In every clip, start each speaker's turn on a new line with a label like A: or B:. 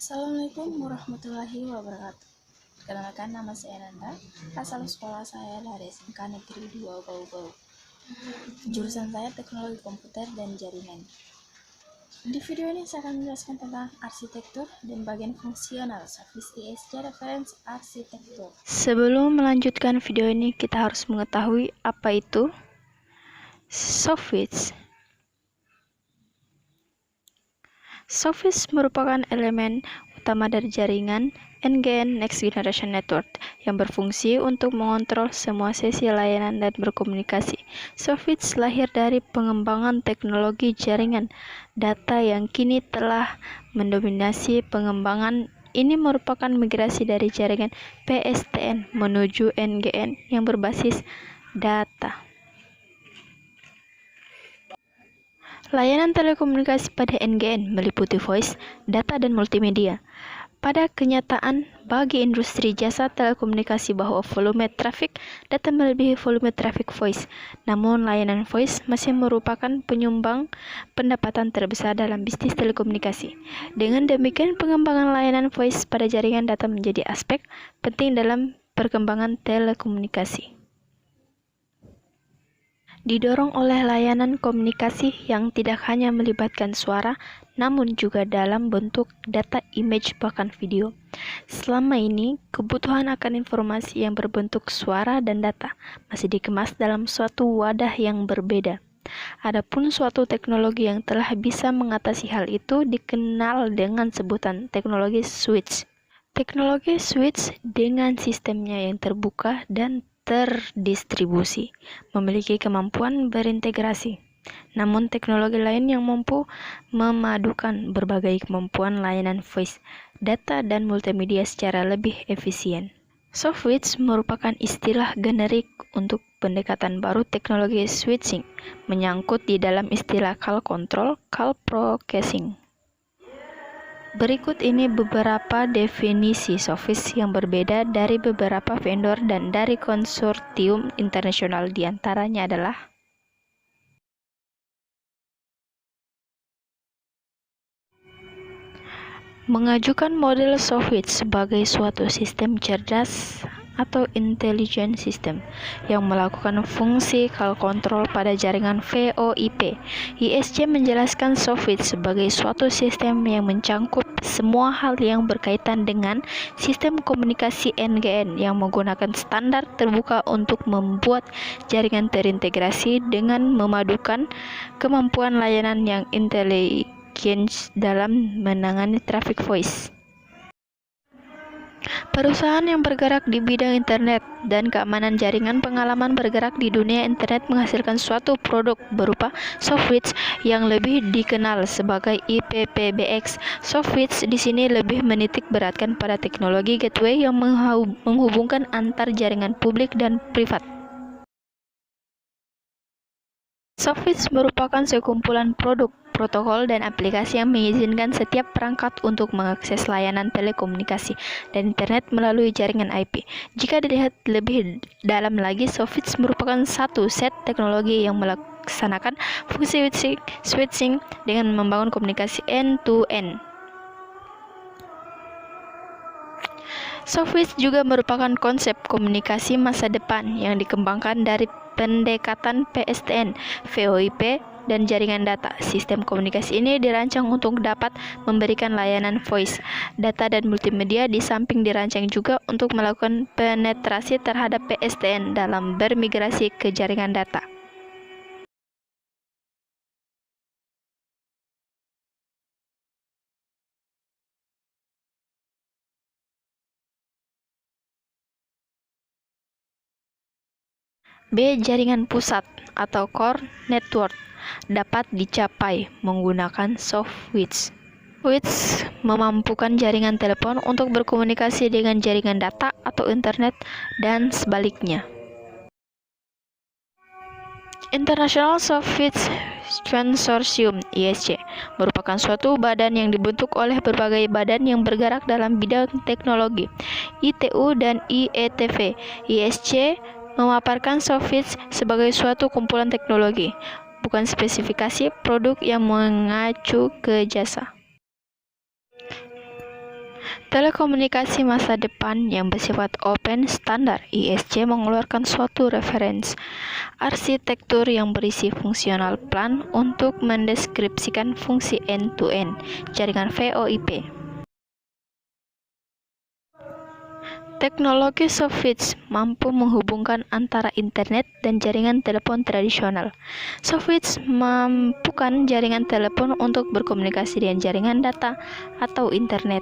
A: Assalamualaikum warahmatullahi wabarakatuh. Perkenalkan, nama saya Nanda. Asal sekolah saya dari SMK Negeri 2 Bau-Bau. Jurusan saya Teknologi Komputer dan Jaringan. Di video ini saya akan menjelaskan tentang arsitektur dan bagian fungsional Sofwitch ISC Reference Arsitektur. Sebelum melanjutkan video ini, kita harus mengetahui apa itu Sofwitch. Sofwitch merupakan elemen utama dari jaringan NGN Next Generation Network yang berfungsi untuk mengontrol semua sesi layanan dan berkomunikasi. Sofwitch lahir dari pengembangan teknologi jaringan data yang kini telah mendominasi pengembangan. Ini merupakan migrasi dari jaringan PSTN menuju NGN yang berbasis data. Layanan telekomunikasi pada NGN meliputi voice, data, dan multimedia. Pada kenyataan, bagi industri jasa telekomunikasi bahwa volume trafik data melebihi volume trafik voice. Namun, layanan voice masih merupakan penyumbang pendapatan terbesar dalam bisnis telekomunikasi. Dengan demikian, pengembangan layanan voice pada jaringan data menjadi aspek penting dalam perkembangan telekomunikasi. Didorong oleh layanan komunikasi yang tidak hanya melibatkan suara, namun juga dalam bentuk data, image, bahkan video. Selama ini, kebutuhan akan informasi yang berbentuk suara dan data masih dikemas dalam suatu wadah yang berbeda. Adapun suatu teknologi yang telah bisa mengatasi hal itu dikenal dengan sebutan teknologi switch. Teknologi switch dengan sistemnya yang terbuka dan terdistribusi memiliki kemampuan berintegrasi. Namun teknologi lain yang mampu memadukan berbagai kemampuan layanan voice, data, dan multimedia secara lebih efisien. Sofwitch merupakan istilah generik untuk pendekatan baru teknologi switching, menyangkut di dalam istilah call control, call processing. Berikut ini beberapa definisi Sofwitch yang berbeda dari beberapa vendor dan dari konsortium internasional. Di antaranya adalah mengajukan model Sofwitch sebagai suatu sistem cerdas atau intelligent system yang melakukan fungsi call control pada jaringan VoIP. ISC menjelaskan Sofwitch sebagai suatu sistem yang mencangkup semua hal yang berkaitan dengan sistem komunikasi NGN yang menggunakan standar terbuka untuk membuat jaringan terintegrasi dengan memadukan kemampuan layanan yang intelijen dalam menangani traffic voice. Perusahaan yang bergerak di bidang internet dan keamanan jaringan pengalaman bergerak di dunia internet menghasilkan suatu produk berupa Sofwitch yang lebih dikenal sebagai IPPBX. Sofwitch di sini lebih menitik beratkan pada teknologi gateway yang menghubungkan antar jaringan publik dan privat. Sofwitch merupakan sekumpulan produk, protokol, dan aplikasi yang mengizinkan setiap perangkat untuk mengakses layanan telekomunikasi dan internet melalui jaringan IP. Jika dilihat lebih dalam lagi, Sofwitch merupakan satu set teknologi yang melaksanakan fungsi switching dengan membangun komunikasi end-to-end. Sofwitch juga merupakan konsep komunikasi masa depan yang dikembangkan dari pendekatan PSTN, VoIP, dan jaringan data. Sistem komunikasi ini dirancang untuk dapat memberikan layanan voice, data, dan multimedia, di samping dirancang juga untuk melakukan penetrasi terhadap PSTN dalam bermigrasi ke jaringan data. B. Jaringan pusat atau core network dapat dicapai menggunakan Sofwitch. Sofwitch memampukan jaringan telepon untuk berkomunikasi dengan jaringan data atau internet dan sebaliknya. International Sofwitch Consortium (ISC) merupakan suatu badan yang dibentuk oleh berbagai badan yang bergerak dalam bidang teknologi, ITU dan IETV. ISC memaparkan Sofwitch sebagai suatu kumpulan teknologi, bukan spesifikasi produk yang mengacu ke jasa. Telekomunikasi masa depan yang bersifat open standar ISC mengeluarkan suatu referensi arsitektur yang berisi fungsional plan untuk mendeskripsikan fungsi end-to-end jaringan VoIP. Teknologi Sofwitch mampu menghubungkan antara internet dan jaringan telepon tradisional. Sofwitch mampukan jaringan telepon untuk berkomunikasi dengan jaringan data atau internet.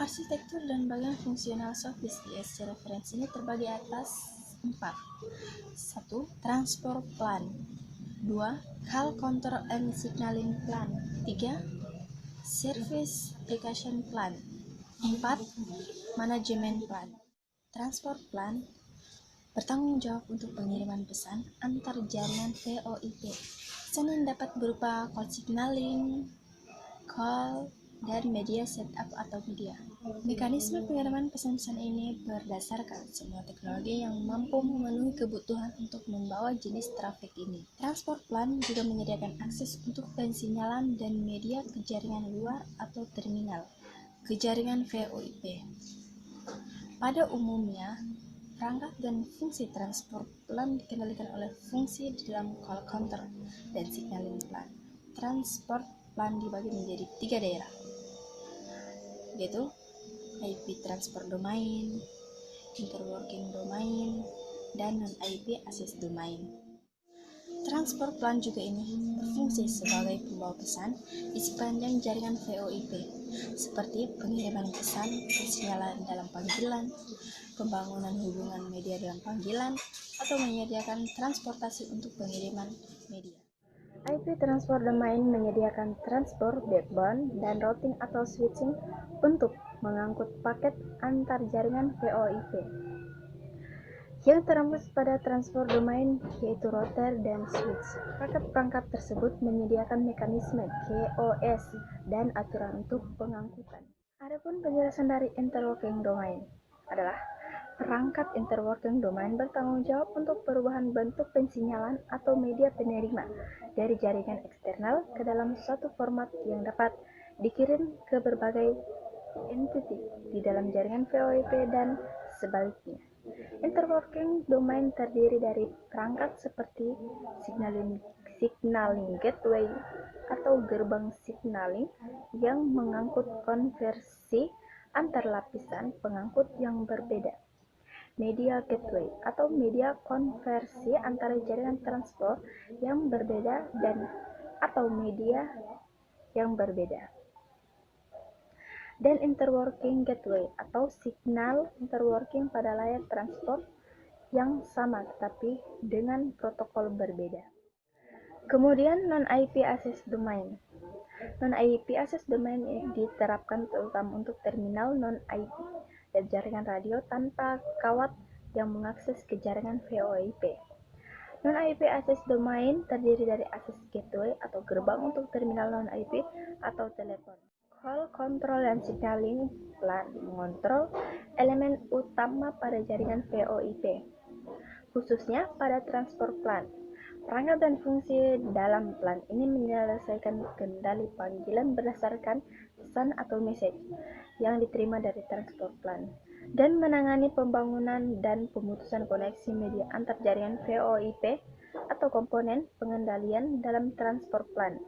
A: Arsitektur dan bagian fungsional Sofwitch ISC referensi ini terbagi atas 4. 1. Transport plan. 2. Call control and signaling plan. 3. Service application plan. 4. Manajemen plan. Transport plan bertanggung jawab untuk pengiriman pesan antar jaringan VoIP. Pesan yang dapat berupa call signaling, call, dan media setup atau media. Mekanisme pengiriman pesan-pesan ini berdasarkan semua teknologi yang mampu memenuhi kebutuhan untuk membawa jenis trafik ini. Transport plan juga menyediakan akses untuk pensinyalan dan media ke jaringan luar atau terminal ke jaringan VoIP. Pada umumnya, perangkat dan fungsi transport plan dikendalikan oleh fungsi di dalam call counter dan signaling plan. Transport plan dibagi menjadi 3 daerah, yaitu IP Transport Domain, Interworking Domain, dan Non-IP Access Domain. Transport plan juga ini berfungsi sebagai pembawa pesan di sepanjang jaringan VoIP, seperti pengiriman pesan, pensinyalan dalam panggilan, pembangunan hubungan media dalam panggilan, atau menyediakan transportasi untuk pengiriman media. IP Transport Domain menyediakan transport backbone dan routing atau switching untuk mengangkut paket antar jaringan VoIP. Yang terembus pada transport domain yaitu router dan switch. Perangkat-perangkat tersebut menyediakan mekanisme QoS dan aturan untuk pengangkutan. Adapun penjelasan dari interworking domain adalah perangkat interworking domain bertanggung jawab untuk perubahan bentuk pensinyalan atau media penerima dari jaringan eksternal ke dalam suatu format yang dapat dikirim ke berbagai entity di dalam jaringan VoIP dan sebaliknya. Interworking domain terdiri dari perangkat seperti signaling gateway atau gerbang signaling yang mengangkut konversi antar lapisan pengangkut yang berbeda, media gateway atau media konversi antara jaringan transport yang berbeda dan atau media yang berbeda, dan interworking gateway atau signal interworking pada layar transport yang sama tetapi dengan protokol berbeda. Kemudian non-IP access domain. Non-IP access domain diterapkan terutama untuk terminal non-IP dan jaringan radio tanpa kawat yang mengakses ke jaringan VoIP. Non-IP access domain terdiri dari akses gateway atau gerbang untuk terminal non-IP atau telepon. Call control dan signaling plan mengontrol elemen utama pada jaringan VoIP, khususnya pada transport plan. Perangkat dan fungsi dalam plan ini menyelesaikan kendali panggilan berdasarkan pesan atau message yang diterima dari transport plan dan menangani pembangunan dan pemutusan koneksi media antar jaringan VoIP atau komponen pengendalian dalam transport plan.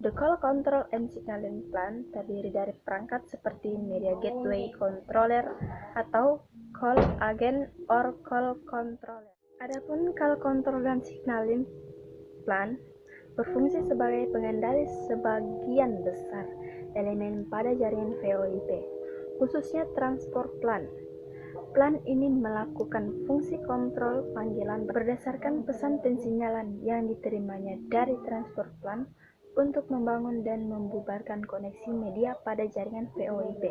A: The Call Control and Signaling Plan terdiri dari perangkat seperti Media Gateway Controller atau Call Agent or Call Controller. Adapun Call Control dan Signaling Plan berfungsi sebagai pengendali sebagian besar elemen pada jaringan VoIP, khususnya transport plan. Plan ini melakukan fungsi kontrol panggilan berdasarkan pesan pensinyalan yang diterimanya dari transport plan untuk membangun dan membubarkan koneksi media pada jaringan VoIP.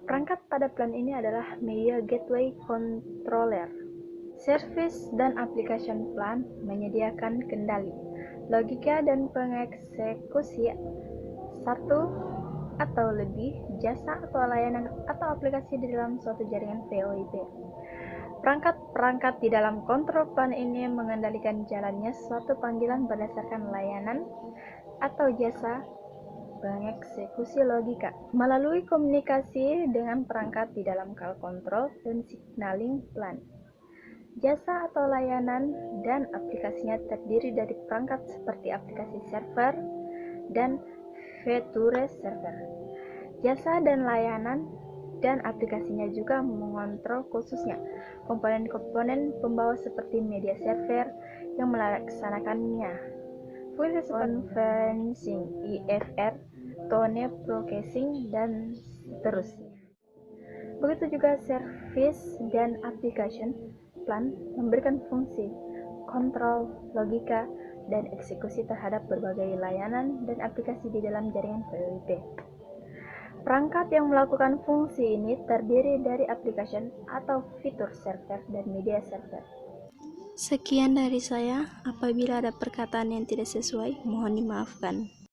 A: Perangkat pada plan ini adalah Media Gateway Controller. Service dan Application Plan menyediakan kendali, logika dan pengeksekusi satu atau lebih jasa atau layanan atau aplikasi di dalam suatu jaringan VoIP. Perangkat-perangkat di dalam kontrol plan ini mengendalikan jalannya suatu panggilan berdasarkan layanan atau jasa pengeksekusi logika melalui komunikasi dengan perangkat di dalam call control dan signaling plan. Jasa atau layanan dan aplikasinya terdiri dari perangkat seperti aplikasi server dan feature server. Jasa dan layanan dan aplikasinya juga mengontrol khususnya komponen-komponen pembawa seperti media server yang melaksanakannya, file conferencing, IFR, tone processing, dan seterusnya. Begitu juga service dan application plan memberikan fungsi kontrol, logika, dan eksekusi terhadap berbagai layanan dan aplikasi di dalam jaringan VoIP. Perangkat yang melakukan fungsi ini terdiri dari application atau fitur server dan media server.
B: Sekian dari saya. Apabila ada perkataan yang tidak sesuai, mohon dimaafkan.